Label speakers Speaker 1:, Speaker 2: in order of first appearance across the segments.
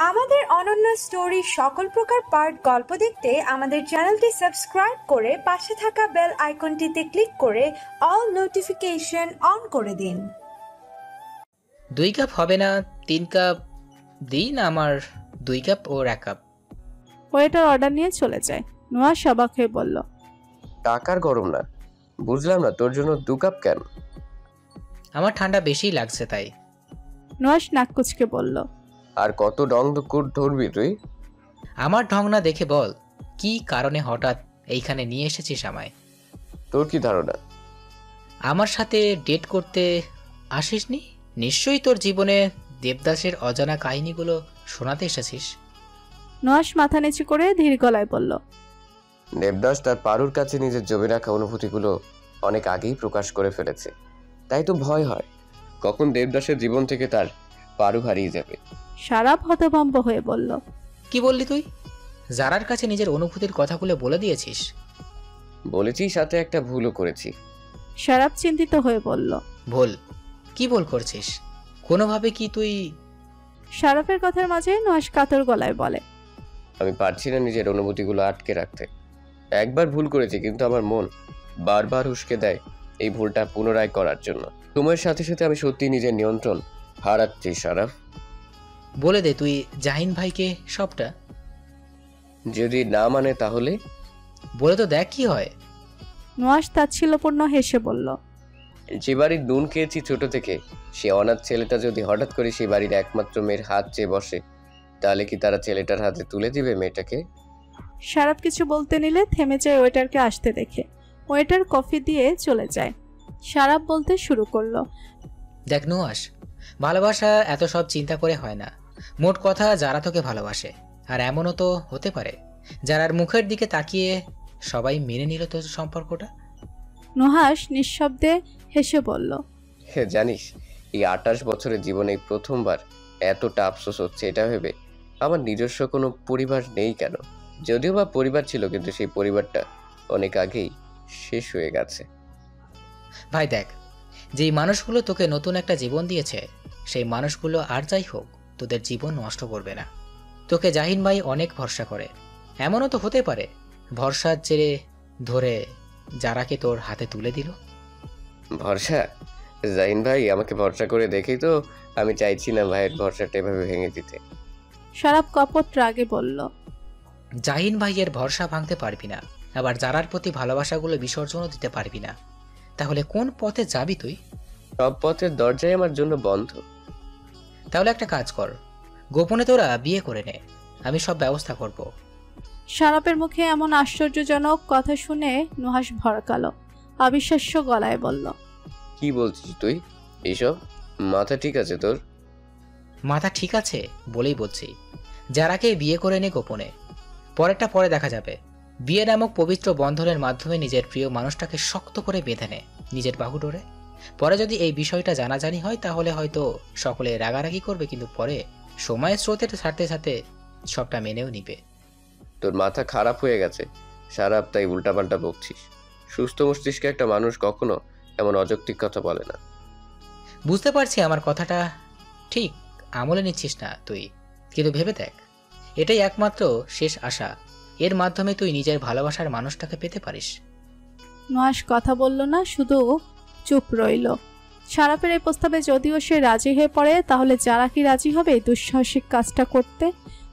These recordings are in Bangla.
Speaker 1: আমাদের অনন্য স্টোরি সকল প্রকার পার্ট গল্প দেখতে আমাদের চ্যানেলটি সাবস্ক্রাইব করে পাশে থাকা বেল আইকনটিতে ক্লিক করে অল নোটিফিকেশন অন করে দিন।
Speaker 2: 2 কাপ হবে না, 3 কাপ দিন। আমার 2 কাপ ও 1 কাপ।
Speaker 3: ওয়েটার অর্ডার নিয়ে চলে যায়। নুহাশ অবাক হয়ে বলল,
Speaker 4: টাকার গরম না, বুঝলাম না তোর জন্য 2 কাপ কেন?
Speaker 2: আমার ঠান্ডা বেশি লাগছে তাই।
Speaker 3: নুহাশ নাক কুচকে বলল,
Speaker 4: আর কত ডং দুকুর ধরবি তুই?
Speaker 2: আমার ঢং না দেখে বল, কি কারণে হঠাৎ এইখানে নিয়ে এসেছিস আমায়?
Speaker 4: তোর কি ধারণা?
Speaker 2: আমার সাথে ডেট করতে আসিসনি? নিশ্চয়ই তোর জীবনে দেবদাসের অজানা কাহিনীগুলো শোনাতে এসেছিস।
Speaker 3: নুহাশ মাথা নিচু করে ধীর গলায় বলল,
Speaker 4: দেবদাস তার পারুর কাছে নিজের জমে রাখা অনুভূতিগুলো অনেক আগেই প্রকাশ করে ফেলেছে, তাই তো ভয় হয় কখন দেবদাসের জীবন থেকে তার পারু হারিয়ে যাবে।
Speaker 3: সারাপ হতভম্ব হয়ে বলল,
Speaker 2: কি বললি তুই? জারার কাছে নিজের অনুভূতির কথাগুলো বলে দিয়েছিস?
Speaker 4: বলেছি, সাথে একটা ভুলও করেছি।
Speaker 3: সারাপ চিন্তিত হয়ে বলল,
Speaker 2: ভুল? কি ভুল করছিস? কোনোভাবে কি তুই?
Speaker 3: সারাপের কথার মাঝে নুহাশ কাতর গলায় বলে,
Speaker 4: আমি পারছি না নিজের অনুভূতিগুলো আটকে রাখতে। একবার ভুল করেছি, কিন্তু আমার মন বারবার উস্কে দেয় এই ভুলটা পুনরায় করার জন্য। সময়ের সাথে সাথে আমি সত্যি নিজের নিয়ন্ত্রণ হারাচ্ছি সারাফ।
Speaker 2: বলে দে তুই জাহিন ভাইকে সবটা।
Speaker 4: যদি না মানে তাহলে?
Speaker 2: বলে তো দেখ কি হয়।
Speaker 3: নুহাশ তাচ্ছিল্যপূর্ণ হেসে বলল,
Speaker 4: যে বাড়ির নুন খেয়েছি ছোট থেকে, সে অনাথ ছেলেটা যদি হঠাৎ করে সেই বাড়ির একমাত্র মেয়ের হাত চেয়ে বসে, তাহলে কি তারা ছেলেটার হাতে তুলে দিবে মেয়েটাকে?
Speaker 3: সারাপ কিছু বলতে নিলে থেমে যায় ওয়েটারকে আসতে দেখে। ওয়েটার কফি দিয়ে চলে যায়। সারাপ বলতে শুরু করলো,
Speaker 2: দেখ নুহাশ, ভালোবাসা এত সব চিন্তা করে হয় না। মোট কথা যারা তোকে ভালোবাসে, আর এমনও তো হতে পারে যারার মুখের দিকে তাকিয়ে সবাই মেনে নিল তোর সম্পর্কটা।
Speaker 3: নুহাশ নিঃশব্দে হেসে বলল,
Speaker 4: জানিস, এই 28 বছরের জীবনে প্রথমবার এতটা আফসোস হচ্ছে এটা ভেবে আমার নিজস্ব কোনো পরিবার নেই কেন। যদিও বা পরিবার ছিল, কিন্তু সেই পরিবারটা অনেক আগেই শেষ হয়ে গেছে।
Speaker 2: ভাই দেখ, যেই মানুষগুলো তোকে নতুন একটা জীবন দিয়েছে, সেই মানুষগুলো আর যাই হোক তোদের জীবন নষ্ট করবে না। তোকে জাহিন ভাই অনেক ভরসা করে। এমনও তো হতে পারে ভরসার জেরে ধরে যারাকে তোর হাতে তুলে দিল।
Speaker 4: ভরসা? জাহিন ভাই আমাকে ভরসা করে দেখেই তো আমি চাইছি না ভাইয়ের ভরসাটা এভাবে ভেঙে দিতে।
Speaker 3: সারাপ কপট রাগে বলল,
Speaker 2: জাহিন ভাইয়ের ভরসা ভাঙতে পারবি না, আবার যারার প্রতি ভালোবাসাগুলো বিসর্জনও দিতে পারবি না। তাহলে কোন পথে যাবি তুই?
Speaker 4: সব পথের দরজাই আমার জন্য বন্ধ।
Speaker 2: তাহলে একটা কাজ কর, গোপনে তোরা বিয়ে করে নে, আমি সব ব্যবস্থা করব।
Speaker 3: সারাপের মুখে এমন আশ্চর্যজনক কথা শুনে নুহাশ ভড়কালো, অবিশ্বাস্য গলায় বলল,
Speaker 4: কি বলছিস তুই এইসব? মাথা ঠিক আছে তোর?
Speaker 2: মাথা ঠিক আছে বলেই বলছি, যারাকে বিয়ে করে নে গোপনে, পরেরটা পরে দেখা যাবে। বিয়ে নামক পবিত্র বন্ধনের মাধ্যমে নিজের প্রিয় মানুষটাকে শক্ত করে বেঁধে নে নিজের বাহু ডোরে। পরে যদি এই বিষয়টা জানাজানি হয় তাহলে হয়তো সকলে রাগারাগি করবে, কিন্তু পরে সময়ের স্রোতের সাথে সাথে সবটা মেনেও নিবে।
Speaker 4: তোর মাথা খারাপ হয়ে গেছে সারাপ, তাই উল্টাপাল্টা বকছিস। সুস্থ মস্তিষ্কে একটা মানুষ কখনো এমন অযৌক্তিক কথা বলে না।
Speaker 2: বুঝতে পারছি আমার কথাটা ঠিক আমলে নিচ্ছিস না তুই, কিন্তু ভেবে দেখ, এটাই একমাত্র শেষ আশা, এর মাধ্যমে তুই নিজের ভালোবাসার মানুষটাকে পেতে পারিস।
Speaker 3: নুহাশ কথা বলল না, শুধু চুপ রইল। সারাপের এই প্রস্তাবে যদিও সে রাজি হয়ে পড়ে, তাহলে যারা কি রাজি হবে এই দুঃসাহসিক কাজটা করতে?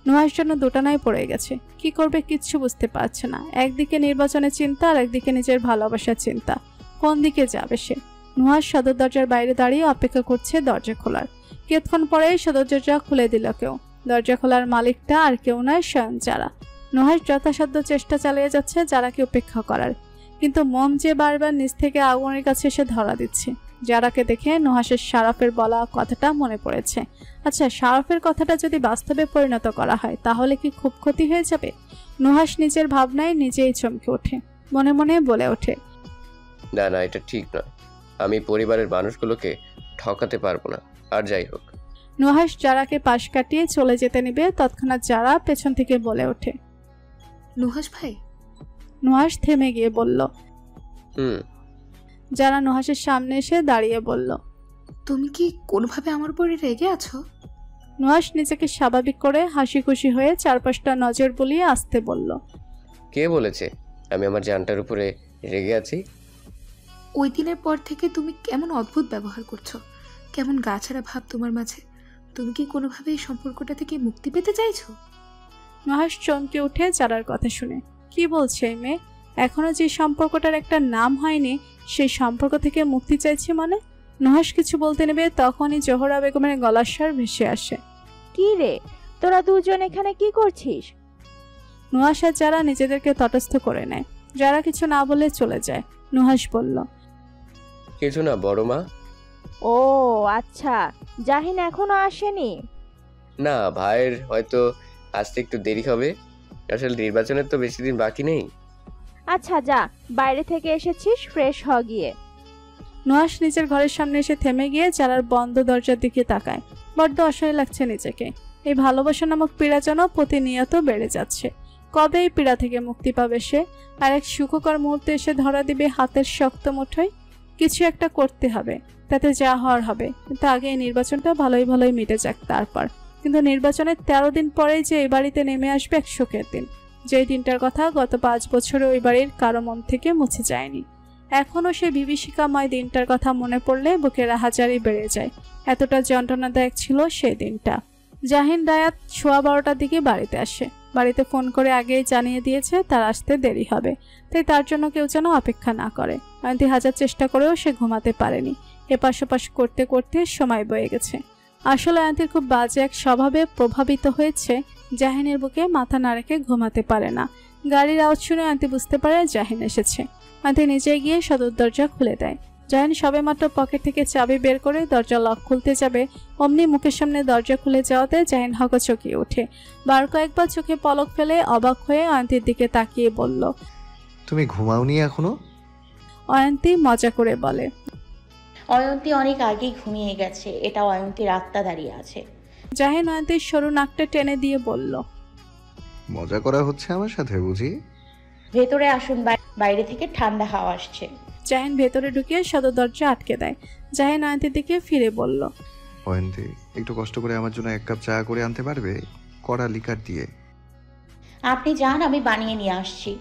Speaker 3: নুহাশ জন্য দোটানায় পড়ে গেছে, কি করবে কিচ্ছু বুঝতে পারছে না। একদিকে নির্বাচনের চিন্তা আর একদিকে নিজের ভালোবাসার চিন্তা, কোন দিকে যাবে সে? নুহাশ সদর দরজার বাইরে দাঁড়িয়ে অপেক্ষা করছে দরজা খোলার। কিছুক্ষণ পরেই সদর দরজা খুলে দিল কেউ। দরজা খোলার মালিকটা আর কেউ নয়, স্বয়ং যারা। নুহাশ যথাসাধ্য চেষ্টা চালিয়ে যাচ্ছে যারাকে উপেক্ষা করার, কিন্তু মন যে বারবার নিচ থেকে আগুনের কাছে এসে ধরা দিচ্ছে। যারাকে দেখে নুহাশের সারাফের বলা কথাটা মনে পড়েছে। আচ্ছা, সারাফের কথাটা যদি বাস্তবে পরিণত করা হয় তাহলে কি খুব ক্ষতি হয়ে যাবে? নুহাশ নিজের ভাবনায় নিজেই চমকে ওঠে, মনে মনে বলে ওঠে,
Speaker 4: না না, এটা ঠিক নয়। আমি পরিবারের মানুষগুলোকে ঠকাতে পারবো না। আর যাই হোক।
Speaker 3: নুহাশ যারাকে পাশ কাটিয়ে চলে যেতে নিবে, তৎক্ষণাৎ যারা পেছন থেকে বলে ওঠে,
Speaker 5: নুহাশ ভাই।
Speaker 3: নুহাশ থেমে গিয়ে বলল,
Speaker 4: হুম।
Speaker 3: যারা নুহাশের সামনে এসে দাঁড়িয়ে বলল,
Speaker 5: তুমি কি কোনোভাবে আমার উপরে রেগে আছো?
Speaker 3: নুহাশ নিজেকে স্বাভাবিক করে হাসি খুশি হয়ে চারপাশটা নজর বুলিয়ে আসতে বলল।
Speaker 4: কে বলেছে আমি আমার জানটার উপরে রেগে আছি?
Speaker 5: ওই দিনের পর থেকে তুমি কেমন অদ্ভুত ব্যবহার করছো, কেমন গাছাড়া ভাব তোমার মাঝে। তুমি কি কোনোভাবে এই সম্পর্কটা থেকে মুক্তি পেতে চাইছো?
Speaker 3: নুহাশ চমকে উঠে চারার কথা শুনে। কি বলছে এই মেয়ে? এখনো যে সম্পর্কটার একটা নাম হয়নি সেই সম্পর্ক থেকে মুক্তি চাইছে মানে? নুহাশ কিছু বলতে নেবে তখনই জোহরা বেগমের গলার স্বর ভেসে আসে।
Speaker 6: কি রে, তোরা দুজন এখানে কি করছিস?
Speaker 3: নুহাশ আর যারা নিজেদেরকে তটস্থ করে নেয়। যারা কিছু না বলে চলে যায়। নুহাশ বলল,
Speaker 4: কিছু না বড় মা।
Speaker 6: ও আচ্ছা, জাহিন এখনো আসেনি?
Speaker 4: না, ভাইয়ের হয়তো আসতে একটু দেরি হবে। আসলে নির্বাচনের তো বেশি দিন বাকি নেই।
Speaker 6: আচ্ছা যা, বাইরে থেকে এসেছিস, ফ্রেশ হ গিয়ে।
Speaker 3: নুহাশ নিজের ঘরের সামনে এসে থেমে গিয়ে চারার বন্ধ দরজার দিকে তাকায়। বড্ড অসহায় লাগছে নিজেকে। এই ভালোবাসা নামক পীড়া যেন প্রতিনিয়ত বেড়ে যাচ্ছে। কবে এই পীড়া থেকে মুক্তি পাবে সে? আর এক সুখকর মুহূর্তে এসে ধরা দিবে হাতের শক্ত মুঠোয়। কিছু একটা করতে হবে, তাতে যা হওয়ার হবে। কিন্তু আগে এই নির্বাচনটা ভালোই ভালোই মিটে যাক তারপর। কিন্তু নির্বাচনের 13 দিন পরেই যে এই বাড়িতে নেমে আসবে এক শোকের দিন, যেই দিনটার কথা গত 5 বছরে ওই বাড়ির কারো মন থেকে মুছে যায়নি। এখনও সেই বিভীষিকাময় দিনটার কথা মনে পড়লে বুকের হাজারই বেড়ে যায়। এতটা যন্ত্রণাদায়ক ছিল সেই দিনটা। জাহিন রায়াত 12:15টার দিকে বাড়িতে আসে। বাড়িতে ফোন করে আগেই জানিয়ে দিয়েছে তার আসতে দেরি হবে, তাই তার জন্য কেউ যেন অপেক্ষা না করে। অয়ন্তী হাজার চেষ্টা করেও সে ঘুমাতে পারেনি। এপাশ ওপাশ করতে করতে সময় বয়ে গেছে। আসলে অয়ন্তীর খুব বাজে এক স্বভাবে প্রভাবিত হয়েছে। জাহিনের বুকে মাথা না রেখে ঘুমাতে পারে না। গাড়ির আওয়াজ শুনে অয়ন্তী বুঝতে পারে জাহিন এসেছে। অয়ন্তী নিজে গিয়ে সদর দরজা খুলে দেয়। জাহিন সবেমাত্র পকেট থেকে চাবি বের করে দরজা লক খুলতে যাবে, অমনি মুখের সামনে দরজা খুলে যাওয়াতে জাহিন হকচকিয়ে ওঠে। বার কয়েকবার চোখে পলক ফেলে অবাক হয়ে অয়ন্তীর দিকে তাকিয়ে বলল,
Speaker 7: তুমি ঘুমাওনি এখনো?
Speaker 3: অয়ন্তী মজা করে বলে,
Speaker 8: অয়ন্তী অনেক আগেই ঘুমিয়ে গেছে, এটা অয়ন্তীর আত্মা দাঁড়িয়ে আছে।
Speaker 3: জাহিন অয়ন্তীর সরু নাকটা টেনে দিয়ে বলল,
Speaker 7: মজা করা হচ্ছে আমার সাথে বুঝি?
Speaker 8: ভেতরে আসুন, বাইরে থেকে ঠান্ডা হাওয়া আসছে।
Speaker 3: জাহিন ভেতরে ঢুকিয়ে সদর দরজা আটকে দেয়। জাহিন অয়ন্তীর দিকে ফিরে বলল,
Speaker 7: অয়ন্তী, একটু কষ্ট করে আমার জন্য 1 কাপ চা করে আনতে পারবে? কড়া লিকার দিয়ে।
Speaker 8: আপনি যান, আমি বানিয়ে নিয়ে আসছি।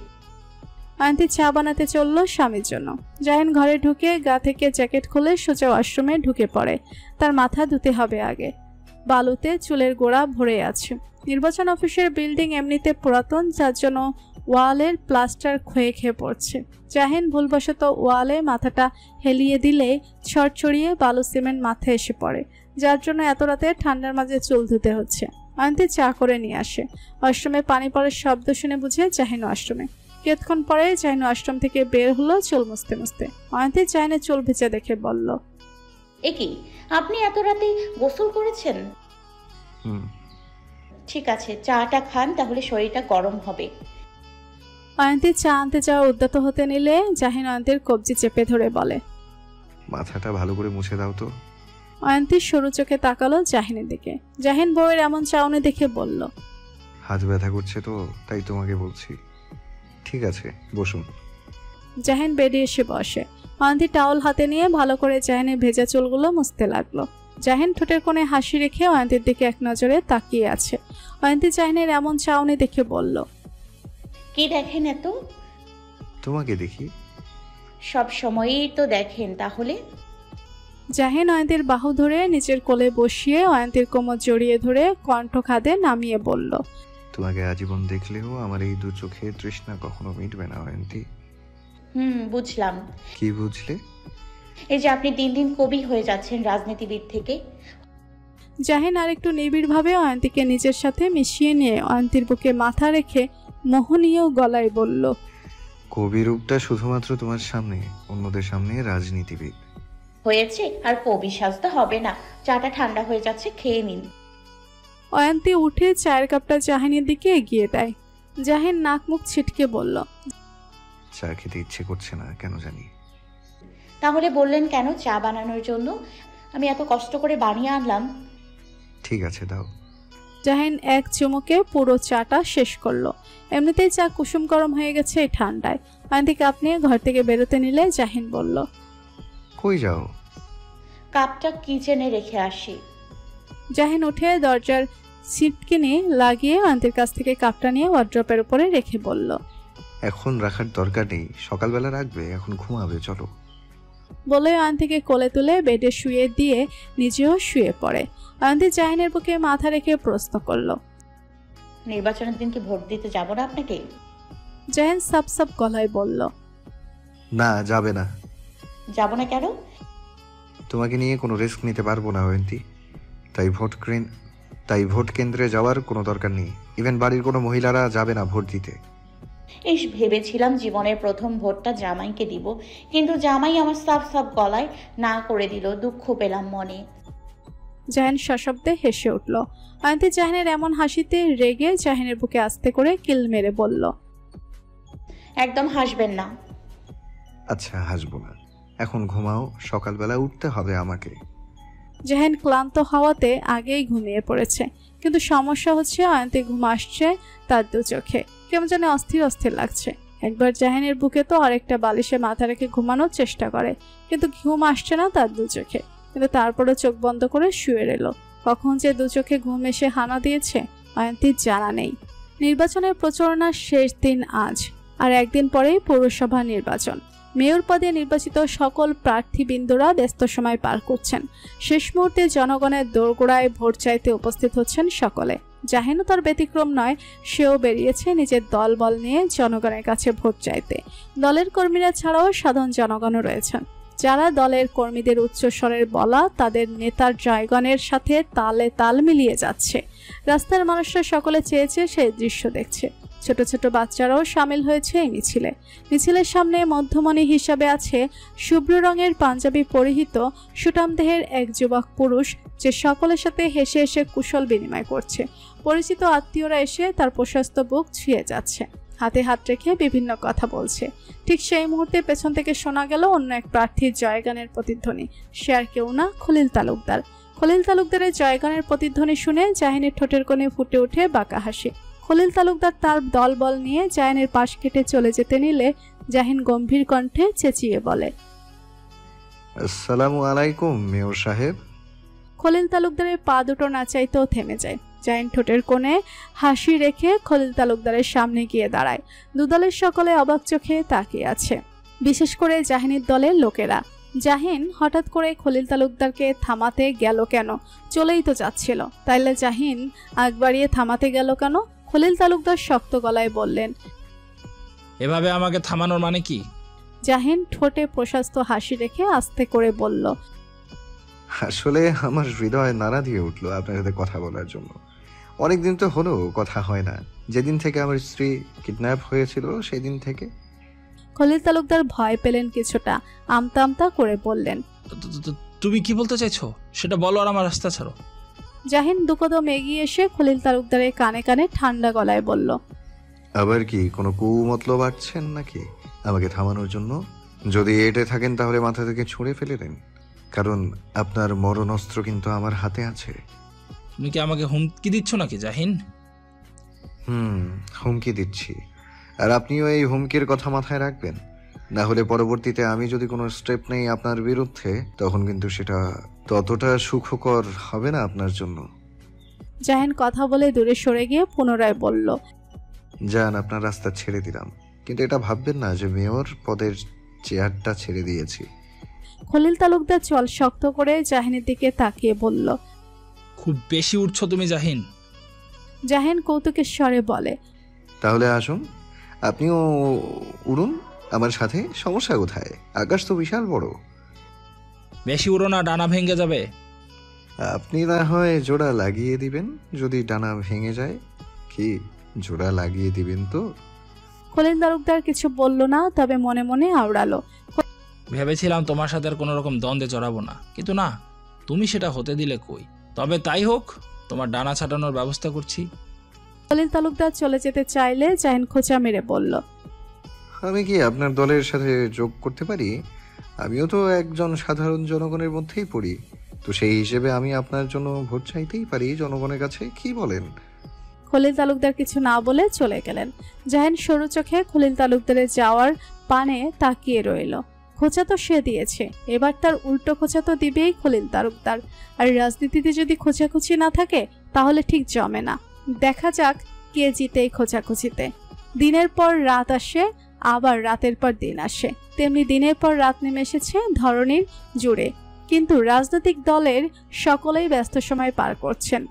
Speaker 3: অয়ন্তী চা বানাতে চলল স্বামীর জন্য। জাহিন ঘরে ঢুকে গা থেকে জ্যাকেট খুলে সোজা ওয়াশরুমে ঢুকে পড়ে। তার মাথা ধুতে হবে আগে। বালুতে চুলের গোড়া ভরে আছে। নির্বাচন অফিসের বিল্ডিং এমনিতে পুরাতন, যার জন্য ওয়ালের প্লাস্টার ক্ষয়ে খেয়ে পড়ছে। জাহিন ভুলবশত ওয়ালে মাথাটা হেলিয়ে দিলে ছড়ছড়িয়ে বালু সিমেন্ট মাথায় এসে পড়ে, যার জন্য এত রাতে ঠান্ডার মাঝে চুল ধুতে হচ্ছে। অয়ন্তী চা করে নিয়ে আসে। ওয়াশরুমে পানি পড়ার শব্দ শুনে বুঝে জাহিন ওয়াশরুমে। কিছুক্ষণ পরে জাহিন ওয়াশরুম থেকে বের হলো চুল মুছতে মুছতে। অয়ন্তী জাহিনের চুল ভেজা দেখে বলল,
Speaker 8: এ কি, আপনি এত রাতে গোসল করেছেন? ঠিক আছে, চাটা খান, তাহলে শরীরটা গরম হবে।
Speaker 3: অয়ন্তী চা আনতে যাওয়া উদ্যত হতে নিলে জাহিন অয়ন্তীর কবজি চেপে ধরে বলে,
Speaker 7: মাথাটা ভালো করে মুছে দাও তো।
Speaker 3: অয়ন্তী সরু চোখে তাকালো জাহিনের দিকে। জাহিন বউয়ের এমন চাউনি দেখে বলল,
Speaker 7: হাত ব্যথা করছে তো, তাই তোমাকে বলছি। ঠিক আছে, বসুন।
Speaker 3: জাহিন বেডে এসে বসে। অয়ন্তী টাওয়াল হাতে নিয়ে ভালো করে জাহিনের ভেজা চুলগুলো মুছতে লাগলো। জাহিন ঠোঁটের কোণে হাসি রেখে অয়ন্তীর দিকে এক নজরে তাকিয়ে আছে। অয়ন্তী জাহিনের এমন চাউনি দেখে বলল,
Speaker 8: কি দেখেন এত?
Speaker 7: তোমাকে দেখি।
Speaker 8: সব সময়ই তো দেখেন তাহলে।
Speaker 3: জাহিন অয়ন্তীর বাহু ধরে নিচের কোলে বসিয়ে অয়ন্তীর কোমর জড়িয়ে ধরে কণ্ঠ খাদে নামিয়ে বলল,
Speaker 7: তোমাকে আজীবন দেখলেও আমার এই 2 চোখের তৃষ্ণা কখনো মিটবে না অয়ন্তী।
Speaker 8: বুঝলাম।
Speaker 7: কি বুঝলে?
Speaker 8: এই যে আপনি দিন দিন কবি হয়ে যাচ্ছেন রাজনীতিবিদ থেকে।
Speaker 3: জাহিন আরেকটু নিবিড়ভাবে অয়ন্তীকে নিজের সাথে মিশিয়ে নিয়ে অয়ন্তীর বুকে মাথা রেখে মোহনীয় গলায় বলল,
Speaker 7: কবি রূপটা শুধুমাত্র তোমার সামনে, অন্যদের সামনে রাজনীতিবিদ
Speaker 8: হয়েছে। আর কবি সাজতে হবে না, চাটা ঠান্ডা হয়ে যাচ্ছে, খেয়ে নিন।
Speaker 3: অয়ন্তী উঠে চায়ের কাপটা জাহিনের দিকে এগিয়ে দেয়। জাহিন নাক মুখ ছিটকে বলল,
Speaker 7: চা খেতে ইচ্ছে করছে না কেন জানি।
Speaker 8: তাহলে বললেন কেন? চা বানানোর জন্য। আমি এত কষ্ট করে বানিয়ে আনলাম।
Speaker 7: ঠিক আছে, দাও।
Speaker 3: জাহিন এক চুমুকে পুরো চাটা শেষ করলো। এমনিতেই চা কুসুম গরম হয়ে গেছে এই ঠান্ডায়। অয়ন্তী কাপ নিয়ে ঘর থেকে বেরোতে নিলে জাহিন বলল,
Speaker 7: কই যাও?
Speaker 8: কাপটা কিচেনে রেখে আসি।
Speaker 3: জাহিন উঠে দরজার সিটকিনি লাগিয়ে অয়ন্তীর কাছ থেকে কাপটা নিয়ে ওয়ার্ড্রপের উপরে রেখে বলল,
Speaker 7: এখন রাখার দরকার নেই, সকালবেলা রাখবে, এখন ঘুমাবে, চলো।
Speaker 3: বলে অয়ন্তীকে কোলে তুলে বেডে শুয়ে দিয়ে নিজেও শুয়ে পড়ে। অয়ন্তী জাহিনের বুকে মাথা রেখে প্রশ্ন করল,
Speaker 8: নির্বাচনের দিন কি ভোট দিতে যাব না আপনাকে?
Speaker 3: জাহিন সাপ সাপ গলায় বলল,
Speaker 7: না, যাবে না।
Speaker 8: যাব না কেন?
Speaker 7: তোমাকে নিয়ে কোনো রিস্ক নিতে পারবো না অয়ন্তী। তাই ভোট কেন্দ্রে যাওয়ার কোনো দরকার নেই। ইভেন বাড়ির কোনো মহিলারা যাবে না ভোট দিতে।
Speaker 8: ভেবেছিলাম জীবনের প্রথম ভোটটা জামাইকে দিব, কিন্তু জামাই আমার সাফ সাফ গলায় না করে দিল। দুঃখ পেলাম মনে।
Speaker 3: জাহিন সশব্দে হেসে উঠল। অয়ন্তী জাহিনের এমন হাসিতে রেগে জাহিনের বুকে আস্তে করে কিল মেরে বলল,
Speaker 8: একদম হাসবেন না।
Speaker 7: আচ্ছা, হাসবো না। এখন ঘুমাও, সকালবেলা উঠতে হবে আমাকে।
Speaker 3: জাহিন ক্লান্ত হওয়াতে আগেই ঘুমিয়ে পড়েছে, কিন্তু সমস্যা হচ্ছে অয়ন্তী ঘুম আসছে তার দু চোখে। কেমন যেন অস্থির অস্থির লাগছে। একবার জাহিনের বুকে তো আরেকটা বালিশে মাথা রেখে ঘুমানোর চেষ্টা করে, কিন্তু ঘুম আসছে না তার দু চোখে। কিন্তু তারপরে চোখ বন্ধ করে শুয়ে রইল। কখন যে দু চোখে ঘুম এসে হানা দিয়েছে অয়ন্তীর জানা নেই। নির্বাচনের প্রচারণার শেষ দিন আজ, আর একদিন পরেই পৌরসভা নির্বাচন। মেয়র পদে নির্বাচিত সকল প্রার্থীবৃন্দরা ব্যস্ত সময় পার করছেন। শেষ মুহূর্তে জনগণের দোরগোড়ায় ভোট চাইতে উপস্থিত হচ্ছেন সকলে। জাহিনও তার ব্যতিক্রম নয়, সেও বেরিয়েছে নিজের দলবল নিয়ে জনগণের কাছে ভোট চাইতে। দলের কর্মীরা ছাড়াও সাধারণ জনগণও রয়েছেন, যারা দলের কর্মীদের উচ্চস্বরের বলা তাদের নেতার জয়গণের সাথে তালে তাল মিলিয়ে যাচ্ছে। রাস্তার মানুষরা সকলে চেয়েছে সেই দৃশ্য দেখছে। ছোট ছোট বাচ্চারাও সামিল হয়েছে এই মিছিলে। মিছিলের সামনে মধ্যমণি হিসাবে আছে শুভ্র রঙের পাঞ্জাবি পরিহিত সুঠাম দেহের এক যুবক পুরুষ, যে সকলের সাথে হেসে হেসে কুশল বিনিময় করছে। পরিচিত আত্মীয়রা এসে তার প্রশস্ত বুক ছুঁয়ে যাচ্ছে, হাতে হাত রেখে বিভিন্ন কথা বলছে। ঠিক সেই মুহূর্তে পেছন থেকে শোনা গেল অন্য এক প্রার্থীর জয়গানের প্রতিধ্বনি। সে আর কেউ না, খলিল তালুকদার। খলিল তালুকদারের জয়গানের প্রতিধ্বনি শুনে জাহিনের ঠোঁটের কোণে ফুটে ওঠে বাঁকা হাসি। খলিল তালুকদার তার দলবল নিয়ে জাহিনের পাশ কেটে চলে যেতে নিলে জাহিন গম্ভীর কণ্ঠে চেঁচিয়ে বলে,
Speaker 7: আসসালামু আলাইকুম মেয়র সাহেব।
Speaker 3: খলিল তালুকদারের পা দুটো নাচাইতেও থেমে যায়। জাহিন ঠোঁটের কোণে হাসি রেখে খলিল তালুকদারের সামনে গিয়ে দাঁড়ায়। দুদলের সকলে অবাক চোখে তাকিয়ে আছে, বিশেষ করে জাহিনের দলের লোকেরা। জাহিন হঠাৎ করে খলিল তালুকদারকে থামাতে গেল কেন? চলেই তো যাচ্ছিল, তাইলে জাহিন আগ বাড়িয়ে থামাতে গেল কেন? খলিল তালুকদার শক্ত গলায় বললেন,
Speaker 9: এভাবে আমাকে থামানোর মানে কি?
Speaker 3: জাহিন ঠোঁটে প্রশস্ত হাসি রেখে আস্তে করে বলল,
Speaker 7: আসলে আমার হৃদয় নাড়া দিয়ে উঠলো আপনার সাথে কথা বলার জন্য। অনেকদিন তো হলো কথা হয় না, যেদিন থেকে আমার স্ত্রী কিডন্যাপ হয়েছিল সেদিন থেকে।
Speaker 3: খলিল তালুকদার ভয় পেলেন কিছুটা, আমতা আমতা করে বললেন,
Speaker 9: তুমি কি বলতে চাইছো সেটা বলো, আর আমার রাস্তা ছাড়ো।
Speaker 3: জাহিন দুকদম এগিয়ে এসে খলিল তালুকদারের কানে কানে ঠান্ডা গলায় বলল,
Speaker 7: আবার কি কোনো কুমতলব আছেন নাকি আমাকে থামানোর জন্য? যদি এটে থাকেন তাহলে মাথা থেকে ছুঁড়ে ফেলে দেন, কারণ আপনার মরণাস্ত্র কিন্তু আমার হাতে আছে।
Speaker 9: তুমি কি আমাকে হুমকি দিচ্ছ নাকি জাহিন?
Speaker 7: হুমকি দিচ্ছি, আর আপনিও এই হুমকির কথা মাথায় রাখবেন। না হলে পরবর্তীতে আমি যদি কোনো স্টেপ নেই আপনার বিরুদ্ধে, তখন কিন্তু সেটা ততটা সুখকর হবে না আপনার জন্য।
Speaker 3: জাহিন কথা বলে দূরে সরে গিয়ে পুনরায় বলল,
Speaker 7: যান, আপনার রাস্তা ছেড়ে দিলাম, কিন্তু এটা ভাববেন না যে মেয়র পদের চেয়ারটা ছেড়ে দিয়েছি।
Speaker 3: খলিল তালুকদার চল শক্ত করে জাহিনের দিকে তাকিয়ে বলল,
Speaker 9: খুব বেশি উঠছো তুমি জাহিন।
Speaker 3: জাহিন কৌতুকের স্বরে বলে,
Speaker 7: তাহলে আসুন, আপনিও উড়ুন আমার সাথে, সমস্যা কোথায়? আকাশ তো বিশাল বড়।
Speaker 9: বেশি উড়ো না, ডানা ভেঙে যাবে।
Speaker 7: আপনি না হয় জোড়া লাগিয়ে দিবেন যদি ডানা ভেঙে যায়। কি জোড়া লাগিয়ে দিবেন তো?
Speaker 3: খলিল তালুকদার কিছু বলল না, তবে মনে মনে আওড়ালো,
Speaker 9: ভেবেছিলাম তোমার সাথে আর কোনো রকম দ্বন্দ্বে জড়াবো না, কিন্তু না, তুমি সেটা হতে দিলে কই। তবে তাই হোক, তোমার ডানা ছাটানোর ব্যবস্থা করছি।
Speaker 3: খলিল তালুকদার চলে যেতে চাইলে জাহিন খোঁচা মেরে বলল,
Speaker 7: আমি কি আপনার দলের সাথে যোগ করতে পারি? আমিও তো একজন সাধারণ জনগণের মধ্যেই পড়ি, তো সেই হিসেবে আমি আপনার জন্য ভোট চাইতেই পারি জনগণের কাছে। কি বলেন?
Speaker 3: খলিল তালুকদার কিছু না বলে চলে গেলেন। জাহিন সরু চোখে খলিল তালুকদারের যাওয়ার পানে তাকিয়ে রইল। খোঁচা তো সে দিয়েছে, এবার তার উল্টো খোঁচা তো দিবেই খলিল তালুকদার। আর রাজনীতিতে যদি খোঁচাখুচি না থাকে তাহলে ঠিক জমে না। দেখা যাক কে জিতে এই খোঁচাখুচিতে। দিনের পর রাত আসে, আবার রাতের পর দিন আসে, তেমনি দিনের পর রাত নেমে এসেছে ধরনীর জুড়ে। কিন্তু রাজনৈতিক দলের সকলেই ব্যস্ত সময় পার করছেন।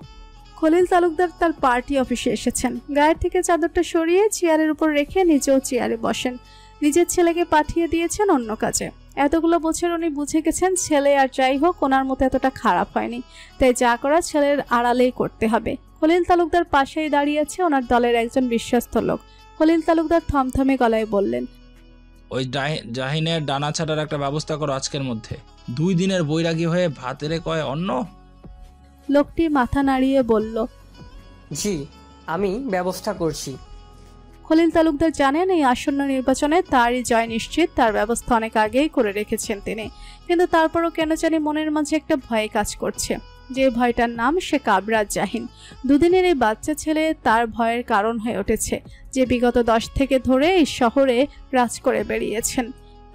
Speaker 3: খলিল তালুকদার তার পার্টি অফিসে এসেছেন। গায়ের থেকে চাদরটা সরিয়ে চেয়ারের উপর রেখে নিজেও চেয়ারে বসেন। নিজের ছেলেকে পাঠিয়ে দিয়েছেন অন্য কাজে। এতগুলো বছর উনি বুঝে গেছেন ছেলে আর যাই হোক ওনার মতো এতটা খারাপ হয়নি, তাই যা করা ছেলের আড়ালেই করতে হবে। খলিল তালুকদার পাশেই দাঁড়িয়ে আছে ওনার দলের একজন বিশ্বস্ত লোক। খলিল তালুকদার থমথমে গলায় বললেন,
Speaker 9: ওই জাহিনের ডানা ছাটার একটা ব্যবস্থা করো আজকের মধ্যে। 2 দিনের বৈরাগী হয়ে ভাতেরে কয় অন্ন।
Speaker 3: লোকটি মাথা নাড়িয়ে বলল,
Speaker 10: জি আমি ব্যবস্থা করছি।
Speaker 3: খলিল তালুকদার জানেন এই আসন্ন নির্বাচনে তারই জয় নিশ্চিত, তার ব্যবস্থা অনেক আগেই করে রেখেছেন তিনি। কিন্তু তারপরও কেন জানি মনের মাঝে একটা ভয় কাজ করছে, যে ভয়টার নাম সে কাবরাজ জাহিন। 2 দিনের এই বাচ্চা ছেলে তার ভয়ের কারণ হয়ে উঠেছে, যে বিগত 10 থেকে ধরে এই শহরে রাজ করে বেরিয়েছেন।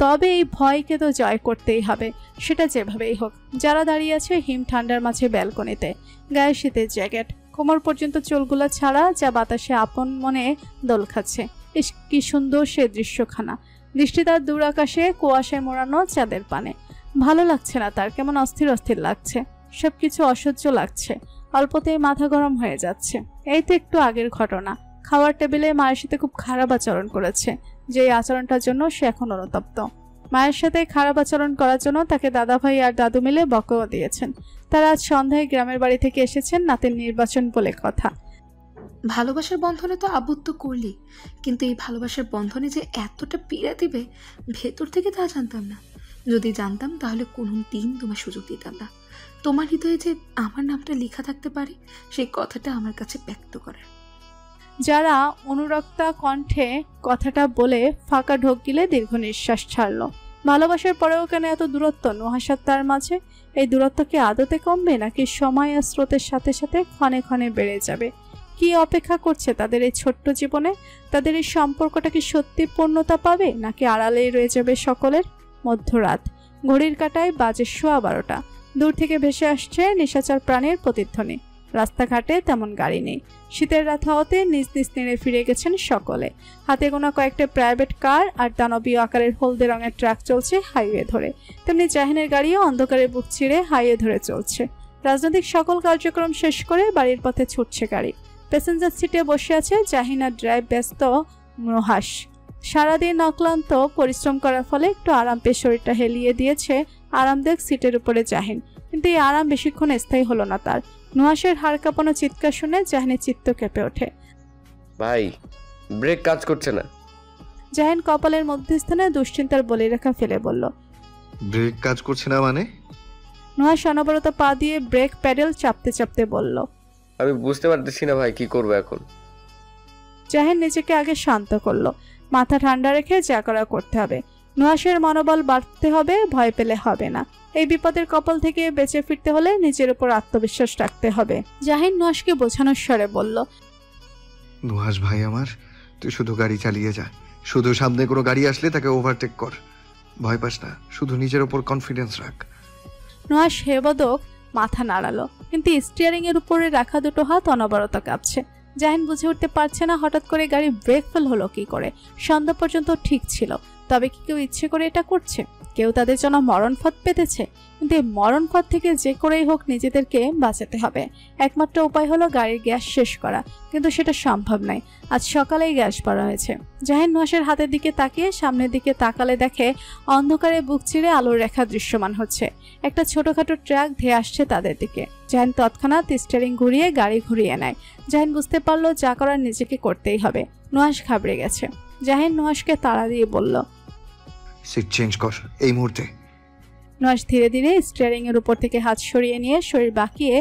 Speaker 3: তবে এই ভয়কে তো জয় করতেই হবে, সেটা যেভাবেই হোক। যারা দাঁড়িয়ে আছে হিম ঠান্ডার মাঝে ব্যালকনিতে, গায়ে শীতের জ্যাকেট, কোমর পর্যন্ত চুলগুলো ছাড়া, যা বাতাসে আপন মনে দোল খাচ্ছে। ইস কি সুন্দর সে দৃশ্যখানা। দৃষ্টি তার দূর আকাশে কুয়াশায় মোড়ানো চাঁদের পানে। ভালো লাগছে না তার, কেমন অস্থির অস্থির লাগছে, সবকিছু অসহ্য লাগছে। অল্পতেই মাথা গরম হয়ে যাচ্ছে। এই তো একটু আগের ঘটনা, খাওয়ার টেবিলে মায়ের সাথে খুব খারাপ আচরণ করেছে, যে আচরণটার জন্য সে এখন অনুতপ্ত। মায়ের সাথে খারাপ আচরণ করার জন্য তাকে দাদাভাই আর দাদু মিলে বকাও দিয়েছেন। তারা আজ সন্ধ্যায় গ্রামের বাড়ি থেকে এসেছেন, নাতের নির্বাচন বলে কথা।
Speaker 5: ভালোবাসার বন্ধনে তো আবদ্ধ করলি, কিন্তু এই ভালোবাসার বন্ধনে যে এতটা পীড়া দিবে ভেতর থেকে তা জানতাম না। যদি জানতাম তাহলে কোনো দিন তোমার সুযোগ দিতাম না। তোমার হৃদয়ে যে আমার নামটা লেখা থাকতে পারে সেই কথাটা আমার কাছে ব্যক্ত করার।
Speaker 3: যারা অনুরক্তা কণ্ঠে কথাটা বলে ফাঁকা ঢোক গিলে দীর্ঘ নিঃশ্বাস ছাড়ল। ভালোবাসার পরেও কেন এত দূরত্ব নুহাসার তার মাঝে? এই দূরত্ব কি আদতে কমবে, নাকি সময় আর স্রোতের সাথে সাথে ক্ষণে ক্ষণে বেড়ে যাবে? কি অপেক্ষা করছে তাদের এই ছোট্ট জীবনে? তাদের এই সম্পর্কটা কি সত্যি পূর্ণতা পাবে, নাকি আড়ালেই রয়ে যাবে সকলের? মধ্যরাত, ঘড়ির কাঁটায় বাজে 12:15। দূর থেকে ভেসে আসছে নিশাচর প্রাণের প্রতিধ্বনি। রাস্তাঘাটে তেমন গাড়ি নেই। শীতের রাত হওয়াতে নিজ নিজ নেড়ে ফিরে গেছেন সকলে। হাতে গোনা কয়েকটা প্রাইভেট কার আর দানবীয় আকারের হলদে রঙের ট্রাক চলছে হাইওয়ে ধরে। তেমনি জাহিনের গাড়িও অন্ধকারে বুক চিরে হাইওয়ে ধরে চলছে। রাজনৈতিক সকল কার্যক্রম শেষ করে বাড়ির পথে ছুটছে গাড়ি। প্যাসেঞ্জার সিটে বসে আছে জাহিন আর ড্রাইভ ব্যস্ত নুহাস। সারাদিন অক্লান্ত পরিশ্রম করার ফলে একটু আরাম পেয়ে শরীরটা হেলিয়ে দিয়েছে আরামদায়ক সিটের উপরে জাহিন। কিন্তু এই আরাম বেশিক্ষণ স্থায়ী হলো না তার। নুহাসের হাড় কাঁপানো চিৎকার শুনে জাহিনের চিত্ত কেঁপে ওঠে।
Speaker 4: ভাই, ব্রেক কাজ করছে না।
Speaker 3: জাহিন কপালের মধ্যস্থানে দুশ্চিন্তার বলিরেখা ফেলে বলল,
Speaker 7: ব্রেক কাজ করছে না মানে?
Speaker 3: নুহাস অনবরত পা দিয়ে ব্রেক প্যাডেল চাপতে চাপতে বলল,
Speaker 4: আমি বুঝতে পারতেছি না ভাই, কি করবো এখন।
Speaker 3: জাহিন নিজেকে আগে শান্ত করলো। মাথা ঠান্ডা রেখে যা করা করতে হবে। নুহাসের মনোবল বাড়তে হবে, ভয় পেলে হবে না। এই বিপদের কপাল থেকে বেঁচে ফিরতে হলে নিজের উপর আত্মবিশ্বাস রাখতে হবে। জাহিন নুহাসকে বোঝানোর স্বরে বলল,
Speaker 7: নুহাস ভাই আমার, তুই শুধু গাড়ি চালিয়ে যা। শুধু সামনে কোনো গাড়ি আসলে তাকে ওভারটেক কর। ভয় পাস না, শুধু নিজের উপর কনফিডেন্স রাখ।
Speaker 3: নুহাস হেবদক মাথা নাড়ালো, কিন্তু স্টিয়ারিং এর উপরে রাখা দুটো হাত অনবরত কাঁপছে। জাহিন বুঝে উঠতে পারছে না হঠাৎ করে গাড়ি ব্রেক ফেল হলো কি করে। সন্ধ্যা পর্যন্ত ঠিক ছিল, তবে কি কেউ ইচ্ছে করে এটা করছে? কেউ তাদের জন্য মরণ ফাঁদ পেতেছে? কিন্তু এই মরণ ফাঁদ থেকে যে করেই হোক নিজেদেরকে বাঁচাতে হবে। একমাত্র উপায় হলো গাড়ির গ্যাস শেষ করা, কিন্তু সেটা সম্ভব নয়। আজ সকালেই গ্যাস ভরা হয়েছে। জাহিন নুহাসের হাতের দিকে তাকিয়ে সামনের দিকে তাকালে দেখে অন্ধকারে বুক চিরে আলোর রেখা দৃশ্যমান হচ্ছে। একটা ছোটখাটো ট্রাক ধেয়ে আসছে তাদের দিকে। জাহিন তৎক্ষণাৎ স্টিয়ারিং ঘুরিয়ে গাড়ি ঘুরিয়ে নেয়। জাহিন বুঝতে পারলো যা করার নিজেকে করতেই হবে। নুহাস ঘাবড়ে গেছে। জাহিন নুহাসকে তাড়া দিয়ে বলল,
Speaker 7: সিট চেঞ্জ কর এই মুহূর্তে।
Speaker 3: নুহাস ধীরে ধীরে স্টিয়ারিং এর উপর থেকে হাত সরিয়ে নিয়ে শরীর বাঁকিয়ে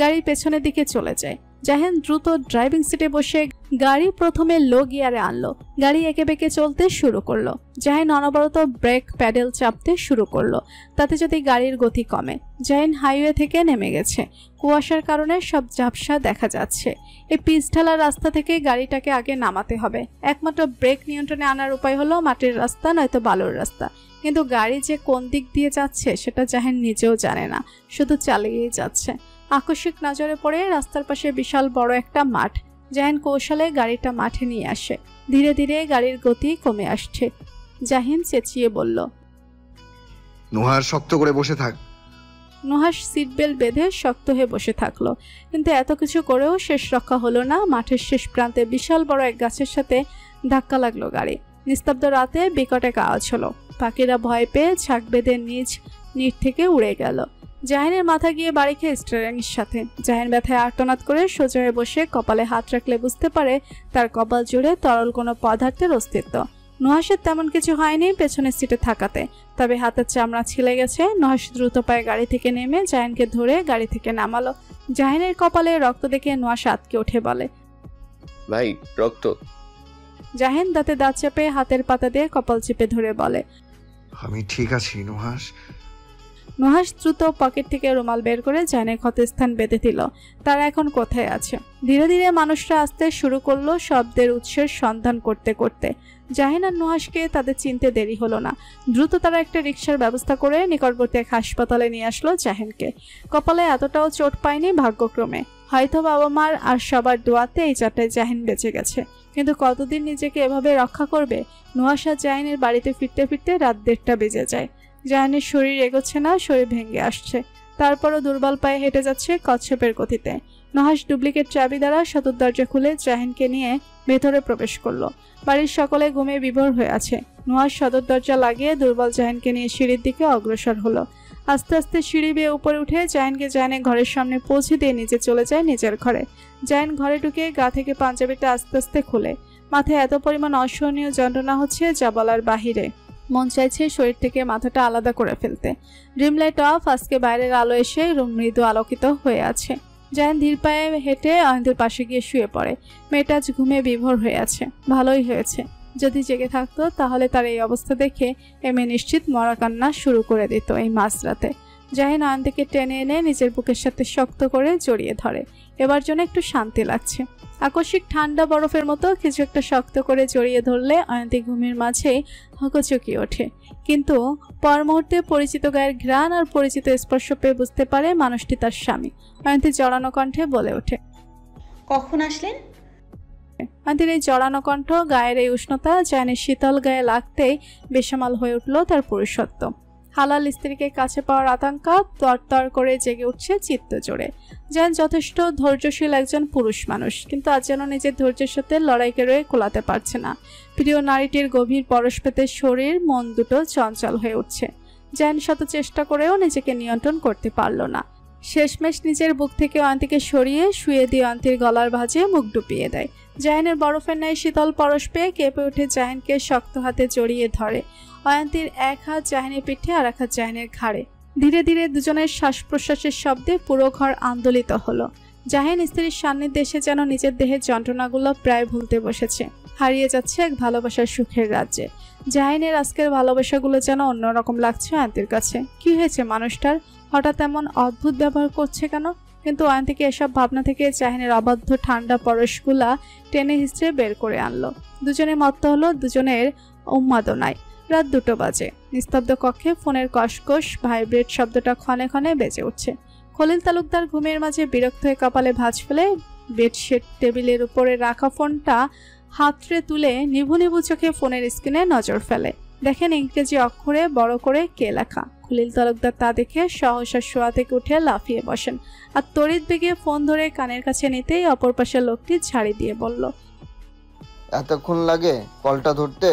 Speaker 3: গাড়ির পেছনের দিকে চলে যায়। জাহিন দ্রুত ড্রাইভিং সিটে বসে গাড়ি প্রথমে লো গিয়ারে আনলো। গাড়ি এঁকে বেঁকে চলতে শুরু করলো। জাহিন অনবরত ব্রেক প্যাডেল চাপতে শুরু করলো, তাতে যদি গাড়ির গতি কমে। জাহিন হাইওয়ে থেকে নেমে গেছে। কুয়াশার কারণে সব ঝাপসা দেখা যাচ্ছে। এই পিচ ঢালা রাস্তা থেকে গাড়িটাকে আগে নামাতে হবে। একমাত্র ব্রেক নিয়ন্ত্রণে আনার উপায় হলো মাটির রাস্তা নয়তো বালুর রাস্তা। কিন্তু গাড়ি যে কোন দিক দিয়ে যাচ্ছে সেটা জাহিন নিজেও জানে না, শুধু চালিয়েই যাচ্ছে। আকস্মিক নজরে পড়ে রাস্তার পাশে বিশাল বড় একটা মাঠ। জাহিন কৌশলে গাড়িটা মাঠে নিয়ে আসে। ধীরে ধীরে গাড়ির গতি কমে আসছে। জাহিন চেঁচিয়ে বলল,
Speaker 7: নুহার, শক্ত করে বসে থাক।
Speaker 3: নুহাস সিট বেল্ট বেঁধে শক্ত হয়ে বসে থাকলো, কিন্তু এত কিছু করেও শেষ রক্ষা হলো না। মাঠের শেষ প্রান্তে বিশাল বড় এক গাছের সাথে ধাক্কা লাগলো গাড়ি। নিস্তব্ধ রাতে বিকট এক আওয়াজ হলো। পাখিরা ভয় পেয়ে ঝাঁক বেঁধে নিজ নিট থেকে উড়ে গেল। জাহিনের মাথা গিয়ে বাড়ি খেয়ে স্টিয়ারিংয়ের সাথে। জাহিন ব্যথায় আর্তনাদ করে সোজা হয়ে বসে কপালে হাত রাখলে বুঝতে পারে তার কপাল জুড়ে তরল কোনো পদার্থের অস্তিত্ব। নুহাসের তেমন কিছু হয়নি পেছনের সিটে থাকাতে, তবে হাতের চামড়া ছিলে গেছে। নুহাস দ্রুত পায়ে গাড়ি থেকে নেমে জাহিনকে ধরে গাড়ি থেকে নামালো। জাহিনের কপালে রক্ত দেখে নুহাস আতকে উঠে বলে,
Speaker 4: ভাই, রক্ত।
Speaker 3: জাহিন দাঁতে দাঁত চেপে হাতের পাতা দিয়ে কপাল চেপে ধরে বলে,
Speaker 7: আমি ঠিক আছি নুহাস।
Speaker 3: নুহাস দ্রুত পকেট থেকে রুমাল বের করে জাহিনের ক্ষতস্থান বেঁধে দিল। তারা এখন কোথায় আছে? ধীরে ধীরে মানুষরা আসতে শুরু করলো, শব্দের উৎসের সন্ধান করতে করতে। জাহিন আর নুহাসকে তাদের চিনতে দেরি হলো না। দ্রুত তারা একটা রিকশার ব্যবস্থা করে নিকটবর্তী এক হাসপাতালে নিয়ে আসলো জাহিনকে। কপালে এতটাও চোট পায়নি ভাগ্যক্রমে, হয়তো বাবা মার আর সবার দোয়াতে এই চারটায় জাহিন বেঁচে গেছে। কিন্তু কতদিন নিজেকে এভাবে রক্ষা করবে? নুহাস আর জাহিনের বাড়িতে ফিরতে ফিরতে রাত 1:30 বেজে যায়। জাহিনের শরীর এগোচ্ছে না, শরীর ভেঙে আসছে। তারপরও দুর্বল পায়ে হেঁটে যাচ্ছে কচ্ছপের গতিতে। নুহাস ডুপ্লিকেট চাবি দ্বারা সদর দরজা খুলে জাহিনকে নিয়ে ভেতরে প্রবেশ করলো। বাড়ির সকলে ঘুমে বিভোর হয়ে আছে। নুহাস সদর দরজা লাগিয়ে দুর্বল জাহিনকে নিয়ে সিঁড়ির দিকে অগ্রসর হলো। আস্তে আস্তে সিঁড়ি বেয়ে উপরে উঠে জাহিনকে জাহিনের ঘরের সামনে পৌঁছে দিয়ে নিচে চলে যায় নিজের ঘরে। জাহিন ঘরে ঢুকে গা থেকে পাঞ্জাবিটা আস্তে আস্তে খুলে। মাথায় এত পরিমাণ অসহনীয় যন্ত্রণা হচ্ছে যা বলার বাহিরে। মন চাইছে শরীর থেকে মাথাটা আলাদা করে ফেলতে। Dream light off. আজকে বাইরের আলো এসে রুম মৃদু আলোকিত হয়ে আছে। জাহিন ধীর পায়ে হেঁটে অয়ন্তীর পাশে গিয়ে শুয়ে পড়ে। মেয়েটা আজ ঘুমে বিভোর হয়ে আছে। ভালোই হয়েছে, যদি জেগে থাকতো তাহলে তার এই অবস্থা দেখে এমএ নিশ্চিত মরা কান্না শুরু করে দিত এই মাঝরাতে। জাহিন অয়ন্তীকে টেনে এনে নিজের বুকের সাথে শক্ত করে জড়িয়ে ধরে। এবার যেন একটু শান্তি লাগছে। আকস্মিক ঠান্ডা বরফের মতো কিছু একটা শক্ত করে জড়িয়ে ধরলে অয়ন্তী ঘুমের মাঝেই হকচকিয়ে ওঠে। কিন্তু পর মুহূর্তে পরিচিত গায়ের ঘ্রাণ আর পরিচিত স্পর্শ পেয়ে বুঝতে পারে মানুষটি তার স্বামী। অয়ন্তী জড়ানো কণ্ঠে বলে ওঠে,
Speaker 8: কখন আসলেন?
Speaker 3: অয়ন্তীর এই জড়ানো কণ্ঠ, গায়ের এই উষ্ণতা জাহিনের শীতল গায়ে লাগতেই বেসামাল হয়ে উঠল তার পুরুষত্ব। হালাল স্ত্রীকে কাছে পাওয়ার আকাঙ্ক্ষা তরতর করে জেগে উঠছে চিত্ত জোড়ে। জাহিন যথেষ্ট ধৈর্যশীল একজন পুরুষ মানুষ, কিন্তু আজ যেন নিজের ধৈর্যের সাথে লড়াইকে রয়ে কোলাতে পারছে না। প্রিয় নারীটির গভীর পরশ পেতে শরীর মন দুটো চঞ্চল হয়ে উঠছে। জাহিন শত চেষ্টা করেও নিজেকে নিয়ন্ত্রণ করতে পারল না। শেষমেশ নিজের বুক থেকে অয়ন্তীকে সরিয়ে শুয়ে দিয়ে অয়ন্তীর গলার ভাঁজে মুখ ডুবিয়ে দেয়। জাহিনের বরফের ন্যায় শীতল পরশ পেয়ে কেঁপে উঠে জাহিনকে শক্ত হাতে জড়িয়ে ধরে। অয়ন্তীর এক হাত জাহিনের পিঠে আর এক হাত জাহিনের ঘাড়ে। ধীরে ধীরে দুজনের শ্বাস প্রশ্বাসের শব্দে পুরো ঘর আন্দোলিত হলো। জাহিন স্ত্রীর সান্নিধ্যে এসে যেন নিজের দেহের যন্ত্রণাগুলো প্রায় ভুলতে বসেছে। হারিয়ে যাচ্ছে এক ভালোবাসার সুখের রাজ্যে। জাহিনের আজকের ভালোবাসাগুলো যেন অন্যরকম লাগছে অয়ন্তীর কাছে। কি হয়েছে মানুষটার? হঠাৎ এমন অদ্ভুত ব্যবহার করছে কেন? কিন্তু অয়ন্তীকে এসব ভাবনা থেকে জাহিনের অবাধ্য ঠান্ডা পরশগুলা টেনে হিঁচড়ে বের করে আনলো। দুজনে মত্ত হলো দুজনের উন্মাদনায়। রাত 2 বাজে। নিস্তব্ধ কক্ষে ফোনের কসকস ভাইব্রেট শব্দটা ক্ষণে ক্ষণে বেজে উঠছে। খলিল তালুকদার ঘুমের মাঝে বিরক্ত হয়ে কপালে ভাঁজ ফেলে বেডশিট টেবিলের উপরে রাখা ফোনটা হাতড়ে তুলে নিভু নিভু চোখে ফোনের স্ক্রিনে নজর ফেলে। দেখেন ইংরেজি অক্ষরে বড় করে কে লেখা। খলিল তালুকদার তা দেখে সহসা শোয়া থেকে উঠে লাফিয়ে বসেন আর তড়িৎ বেগে ফোন ধরে কানের কাছে নিতেই অপর পাশের লোকটি ঝাড়ি দিয়ে বলল,
Speaker 11: এতক্ষণ লাগে কলটা ধরতে?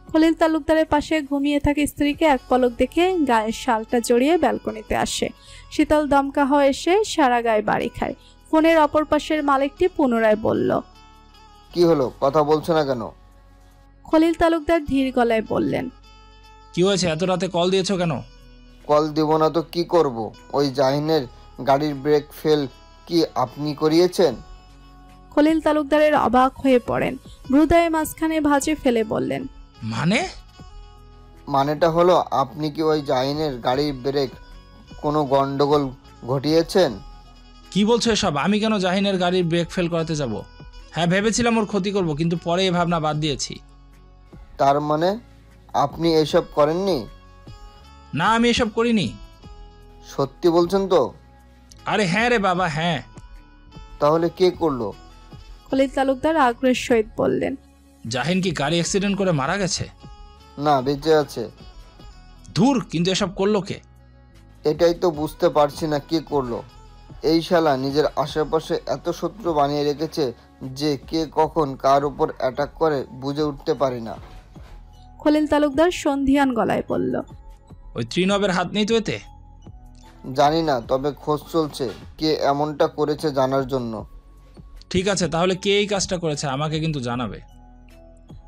Speaker 3: খলিল তালুকদারের পাশে ঘুমিয়ে থাকে স্ত্রীকে এক পলক দেখে গায়ের শালটা জড়িয়ে ব্যালকনিতে আসে। শীতল দমকা হয়ে এসে সারা গায়ে বাড়ি খায়। ফোনের অপর পাশের মালিকটি পুনরায় বলল,
Speaker 11: কি হলো, কথা বলছো না কেন?
Speaker 3: খলিল তালুকদার ধীর গলায় বললেন,
Speaker 9: কি হয়েছে, এত রাতে কল দিয়েছো কেন?
Speaker 11: কল দিব না তো কি করব? ওই জাহিনের গাড়ির ব্রেক ফেল কি আপনি করিয়েছেন?
Speaker 3: খলিল তালুকদারের অবাক হয়ে পড়েন। ভ্রুদয়ে মাঝখানে ভাঁজে ফেলে বললেন,
Speaker 11: মানেটা হলো আপনি কি ওই জাহিনের গাড়ির ব্রেক কোনো গন্ডগোল ঘটিয়েছেন?
Speaker 9: কি বলছো এসব? আমি কেন জাহিনের গাড়ির ব্রেক ফেল করাতে যাব? হ্যাঁ, ভেবেছিলাম ওর ক্ষতি করব, কিন্তু পরে এই ভাবনা বাদ দিয়েছি।
Speaker 11: তার মানে আপনি এসব করেননি?
Speaker 9: না, আমি এসব করিনি।
Speaker 11: সত্যি বলছেন তো?
Speaker 9: আরে হ্যাঁ রে বাবা, হ্যাঁ।
Speaker 11: তাহলে কে করলো?
Speaker 3: খলিল তালুকদার আগ্রহের সহিত বললেন।
Speaker 9: জাহিন কি গাড়ি অ্যাক্সিডেন্ট করে মারা গেছে?
Speaker 11: না, বেঁচে আছে।
Speaker 9: ধুর, কিন্তু এসব করলো কে?
Speaker 11: এটাই তো বুঝতে পারছি না কে করলো। এই শালা নিজের আশেপাশে এত শত্রু বানিয়ে রেখেছে যে কে কখন কার উপর অ্যাটাক করে বুঝে উঠতে পারি না।
Speaker 3: খলিল তালুকদার সন্ধিয়ান গলায় বলল।
Speaker 9: ওই ত্রিনবের হাত নেই তো এতে?
Speaker 11: জানি না, তবে খোঁজ চলছে কে এমনটা করেছে জানার জন্য।
Speaker 9: ঠিক আছে, তাহলে কে এই কাজটা করেছে আমাকে কিন্তু জানাবে।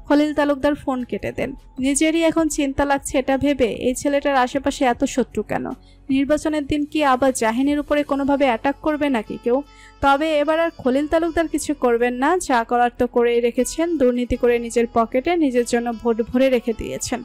Speaker 3: খলিল তালুকদার ফোন কেটে দেন। নিজেরই এখন চিন্তা লাগছে এটা ভেবে, এই ছেলেটার আশেপাশে এত শত্রু কেন? নির্বাচনের দিন কি আবার জাহিনের উপরে কোনোভাবে অ্যাটাক করবে নাকি কেউ? তবে এবার আর খলিল তালুকদার কিছু করবেন না, যা করার তো করেই রেখেছেন। দুর্নীতি করে নিজের পকেটে নিজের জন্য ভোট ভরে রেখে দিয়েছেন।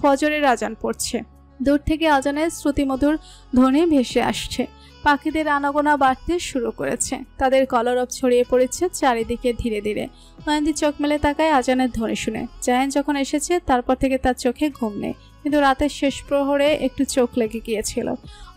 Speaker 3: ফজরের আজান পড়ছে। দূর থেকে আজানের শ্রুতিমধুর ধ্বনি ভেসে আসছে। পাখিদের আনাগোনা বাড়তে শুরু করেছে। তাদের কলরব ছড়িয়ে পড়েছে চারিদিকে ধীরে ধীরে। অয়ন্তী চোখ মেলে তাকায় আজানের ধ্বনি শুনে। জাহিন যখন এসেছে তারপর থেকে তার চোখে ঘুম নেই, কিন্তু রাতের শেষ প্রহরে একটু চোখ লেগে গিয়েছিল।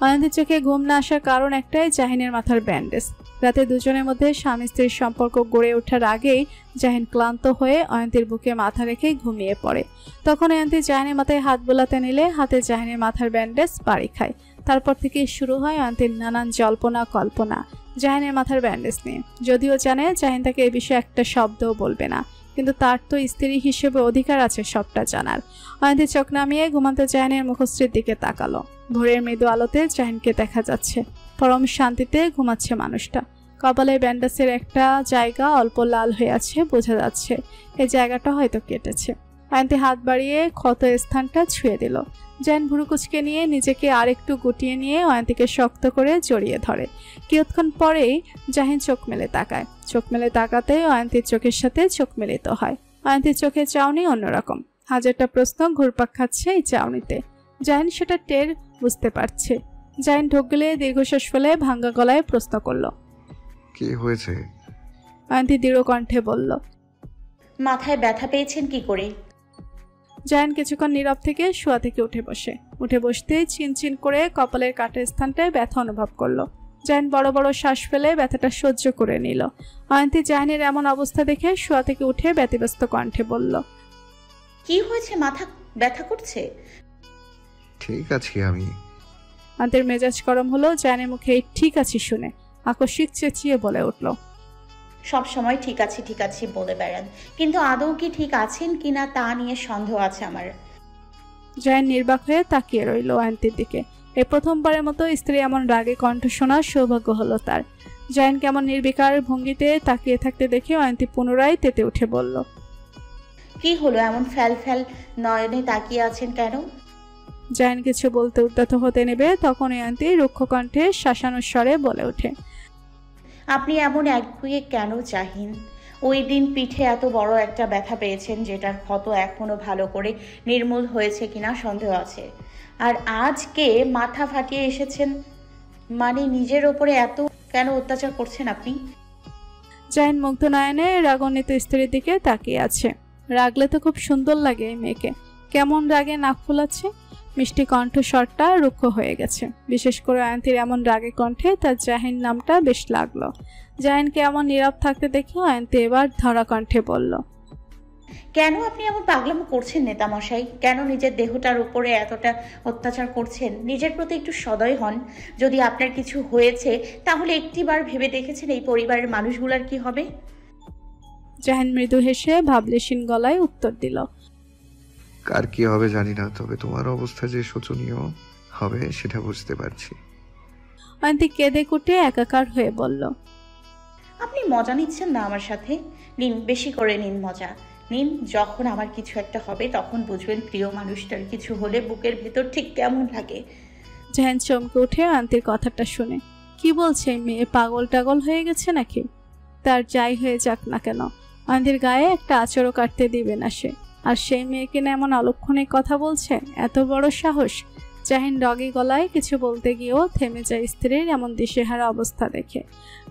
Speaker 3: অয়ন্তীর চোখে ঘুম না আসার কারণ একটাই, জাহিনের মাথার ব্যান্ডেজ। রাতে দুজনের মধ্যে স্বামী স্ত্রীর সম্পর্ক গড়ে ওঠার আগেই জাহিন ক্লান্ত হয়ে অয়ন্তীর বুকে মাথা রেখেই ঘুমিয়ে পড়ে। তখন অয়ন্তী জাহিনের মাথায় হাত বোলাতে নিলে হাতে জাহিনের মাথার ব্যান্ডেজ বাড়ি খায়। তারপর থেকেই শুরু হয় অয়ন্তীর নানান জল্পনা কল্পনা জাহিনের মাথার ব্যান্ডেজ নিয়ে। যদিও জানে জাহিন তাকে এই বিষয়ে একটা শব্দও বলবে না, কিন্তু তার তো স্ত্রী হিসেবে অধিকার আছে সবটা জানার। অয়ন্তী চোখ নামিয়ে ঘুমাতে জাহিনের মুখশ্রীর দিকে তাকালো। ভোরের মৃদু আলোতে জাহিনকে দেখা যাচ্ছে। পরম শান্তিতে ঘুমাচ্ছে মানুষটা। কপালে ব্যান্ডেজের একটা জায়গা অল্প লাল হয়ে আছে, বোঝা যাচ্ছে এই জায়গাটা হয়তো কেটেছে। অয়ন্তী হাত বাড়িয়ে ক্ষত স্থানটা ছুঁয়ে দিল। জাহিন ভুরুকুচকে নিয়ে নিজেকে আরেকটু গুটিয়ে নিয়ে অয়ন্তীকে শক্ত করে জড়িয়ে ধরে। কিছুক্ষণ পরেই জাহিন চোখ মেলে তাকায়। চোখ মেলে তাকাতে অয়ন্তীর চোখের সাথে চোখ মিলিত হয়। অয়ন্তীর চোখে চাউনি অন্যরকম। হাজারটা প্রশ্ন ঘুরপাক খাচ্ছে এই চাউনিতে। জাহিন সেটা টের বুঝতে পারছে। জাহিন ঢোক গেলে দীর্ঘশ্বাস ফেলে ভাঙ্গা গলায় প্রশ্ন করলো,
Speaker 7: কি হয়েছে?
Speaker 3: অয়ন্তী দৃঢ় কণ্ঠে বলল,
Speaker 8: মাথায় ব্যথা পেয়েছেন কি করে?
Speaker 3: জাহিন কিছুক্ষণ নীরব থেকে শোয়া থেকে উঠে বসে। উঠে বসতেই চিনচিন করে কপালের কাটা স্থানটায় ব্যথা অনুভব করলো। জাহিন বড় বড় শ্বাস ফেলে ব্যথাটা সহ্য করে নিল। অয়ন্তী জাহিনের এমন অবস্থা দেখে শোয়া থেকে উঠে ব্যতিব্যস্ত কণ্ঠে বলল,
Speaker 8: কি হয়েছে? মাথা ব্যথা করছে?
Speaker 7: ঠিক আছি আমি।
Speaker 3: অয়ন্তীর মেজাজ গরম হলো। জাহিনের মুখে এই ঠিক আছি শুনে আকস্মিক চেঁচিয়ে বলে উঠল,
Speaker 8: সব সময় ঠিক আছে বলে বেড়ান, কিন্তু আদৌ কি ঠিক আছেন কিনা তা নিয়ে সন্দেহ আছে আমার।
Speaker 3: জাহিন নির্বাক হয়ে তাকিয়ে রইল অয়ন্তীর দিকে। এই প্রথমবারের মতো স্ত্রী এমন রাগে কণ্ঠ শোনার সৌভাগ্য হলো তার। জাহিন কেমন নির্বিকার ভঙ্গিতে তাকিয়ে থাকতে দেখে অয়ন্তী পুনরায় তেতে উঠে বলল,
Speaker 8: কি হলো এমন ফ্যাল ফ্যাল নয়নে তাকিয়ে আছেন কেন?
Speaker 3: জাহিন কিছু বলতে উদ্যত হতে নেবে, তখন অয়ন্তী রুক্ষ কণ্ঠে শাসানুর স্বরে বলে ওঠে,
Speaker 8: আপনি এমন একগুঁয়ে কেন জাহিন? ওই দিন পিঠে এত বড় একটা ব্যথা পেয়েছেন যেটার ক্ষত এখনো ভালো করে নির্মূল হয়েছে কিনা সন্দেহ আছে। আর আজকে মাথা ফাটিয়ে এসেছেন, মানে নিজের ওপরে এত কেন অত্যাচার করছেন আপনি?
Speaker 3: জাহিন মুগ্ধ নয়নে রাগান্বিত স্ত্রীর দিকে তাকিয়ে আছে। রাগলে তো খুব সুন্দর লাগে এই মেয়েকে। কেমন রাগে নাক ফুলাচ্ছে। মিষ্টি কণ্ঠস্বরটা রুক্ষ হয়ে গেছে। বিশেষ করে অয়ন্তীর এমন রাগে কণ্ঠে তার জাহিন নামটা বেশ লাগলো। জাহিনকে এমন নীরব থাকতে দেখে অয়ন্তী এবার ধরা কণ্ঠে বলল,
Speaker 8: কেন আপনি এমন পাগলামো করছেন নেতামশাই? কেন নিজের দেহটার উপরে এতটা অত্যাচার করছেন? নিজের প্রতি একটু সদয় হন। যদি আপনার কিছু হয়েছে তাহলে একটিবার ভেবে দেখেছেন এই পরিবারের মানুষগুলার কি হবে?
Speaker 3: জাহিন মৃদু হেসে ভাবলেশীন গলায় উত্তর দিল,
Speaker 7: কার কি হবে জানি না, তবে তোমার অবস্থা যে শোচনীয় হবে সেটা বুঝতে পারছি।
Speaker 3: অয়ন্তী কেঁদে কুটে একাকার হয়ে বলল,
Speaker 8: আপনি মজা নিচ্ছেন না আমার সাথে? নিন, বেশি করে নিন মজা নিন। যখন আমার কিছু একটা হবে তখন বুঝবেন প্রিয় মানুষটার কিছু হলে বুকের ভেতর ঠিক কেমন লাগে।
Speaker 3: জাহিন চমকে উঠে অয়ন্তীর কথাটা শুনে। কি বলছে মেয়ে? পাগল টাগল হয়ে গেছে নাকি? তার যাই হয়ে যাক না কেন, অয়ন্তীর গায়ে একটা আঁচড়ও কাটতে দিবে না সে। আর সেই মেয়েকে না এমন অলক্ষণিক কথা বলছে, এত বড় সাহস! জাহিন রগী গলায় কিছু বলতে গিয়েও থেমে যায় স্ত্রীর এমন দিশেহারা অবস্থা দেখে।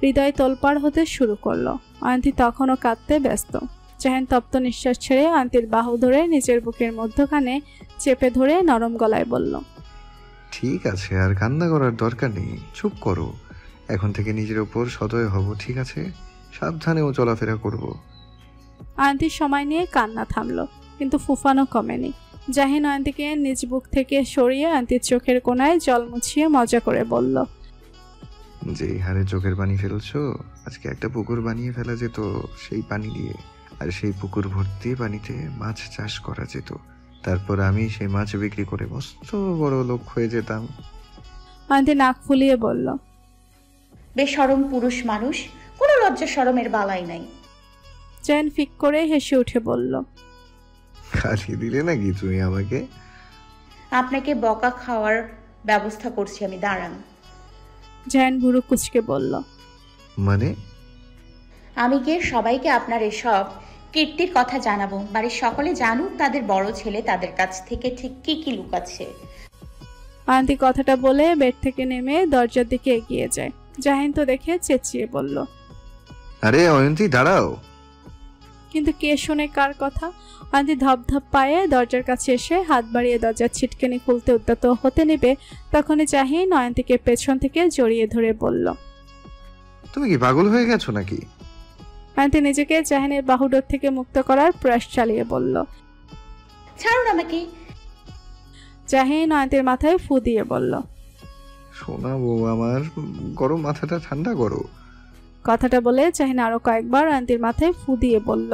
Speaker 3: হৃদয় তোলপাড় হতে শুরু করলো। অয়ন্তী তখনও কাঁদতে ব্যস্ত। জাহিন তপ্ত নিঃশ্বাস ছেড়ে অয়ন্তীর বাহু ধরে নিজের বুকের মধ্যখানে চেপে ধরে নরম গলায় বলল,
Speaker 7: ঠিক আছে, আর কান্না করার দরকার নেই, চুপ করো। এখন থেকে নিজের ওপর সদয় হব, ঠিক আছে? সাবধানেও চলাফেরা করব।
Speaker 3: অয়ন্তীর সময় নিয়ে কান্না থামলো, কিন্তু ফুফানো কমেনি। জাহিন অয়ন্তীকে নিজ বুক থেকে সরিয়ে অয়ন্তীর চোখের কোণায় জল মুছিয়ে মজা করে বলল,
Speaker 7: যেই হারে চোখের পানি ফেলছো, আজকে একটা পুকুর বানিয়ে ফেলা যেত সেই পানি দিয়ে, আর সেই পুকুর ভর্তি পানিতে মাছ চাষ করা যেত। তারপর আমি সেই মাছ বিক্রি করে মস্ত বড় লোক হয়ে যেতাম।
Speaker 3: অয়ন্তী নাক ফুলিয়ে বলল,
Speaker 8: বেশরম পুরুষ মানুষ, কোনো লজ্জা শরমের বালাই নাই।
Speaker 3: জাহিন ফিক করে হেসে উঠে বলল,
Speaker 7: খালি দিলে নাকি তুমি আমাকে?
Speaker 8: আপনাকে বকা খাওয়ার ব্যবস্থা করছি আমি, দাঁড়ান।
Speaker 3: জাহিন ভুরু কুচকে বলল,
Speaker 7: মানে?
Speaker 8: আমি গিয়ে সবাইকে আপনার এসব কীর্তির কথা জানাবো, বাড়ির সকলে জানুক তাদের বড় ছেলে তাদের কাছ থেকে ঠিক কি কি লুকাচ্ছে।
Speaker 3: অয়ন্তী কথাটা বলে বেড থেকে নেমে দরজার দিকে এগিয়ে যায়। জাহিন তো দেখে চেঁচিয়ে বলল,
Speaker 7: আরে অয়ন্তী, দাঁড়াও।
Speaker 3: কিন্তু কে শোনে কার কথা? অয়ন্তী ধপধপ পায়ে দরজার কাছে এসে হাত বাড়িয়ে দরজার ছিটকানি খুলতে উদ্যত হতে নেবে, তখনই জাহিন অয়ন্তীকে পেছন থেকে জড়িয়ে ধরে বলল,
Speaker 7: তুমি কি পাগল হয়ে গেছো নাকি?
Speaker 3: অয়ন্তী নিজেকে জাহিনের বাহুডোর থেকে মুক্ত করার প্রয়াস চালিয়ে বলল,
Speaker 8: ছাড়ুন আমাকে।
Speaker 3: জাহিন অয়ন্তীর মাথায় ফু দিয়ে বলল,
Speaker 7: সোনা বউ আমার, গরম মাথাটা ঠান্ডা করো।
Speaker 3: কথাটা বলে জাহিন আরো কয়েকবার অয়ন্তীর মাথায় ফু দিয়ে বলল,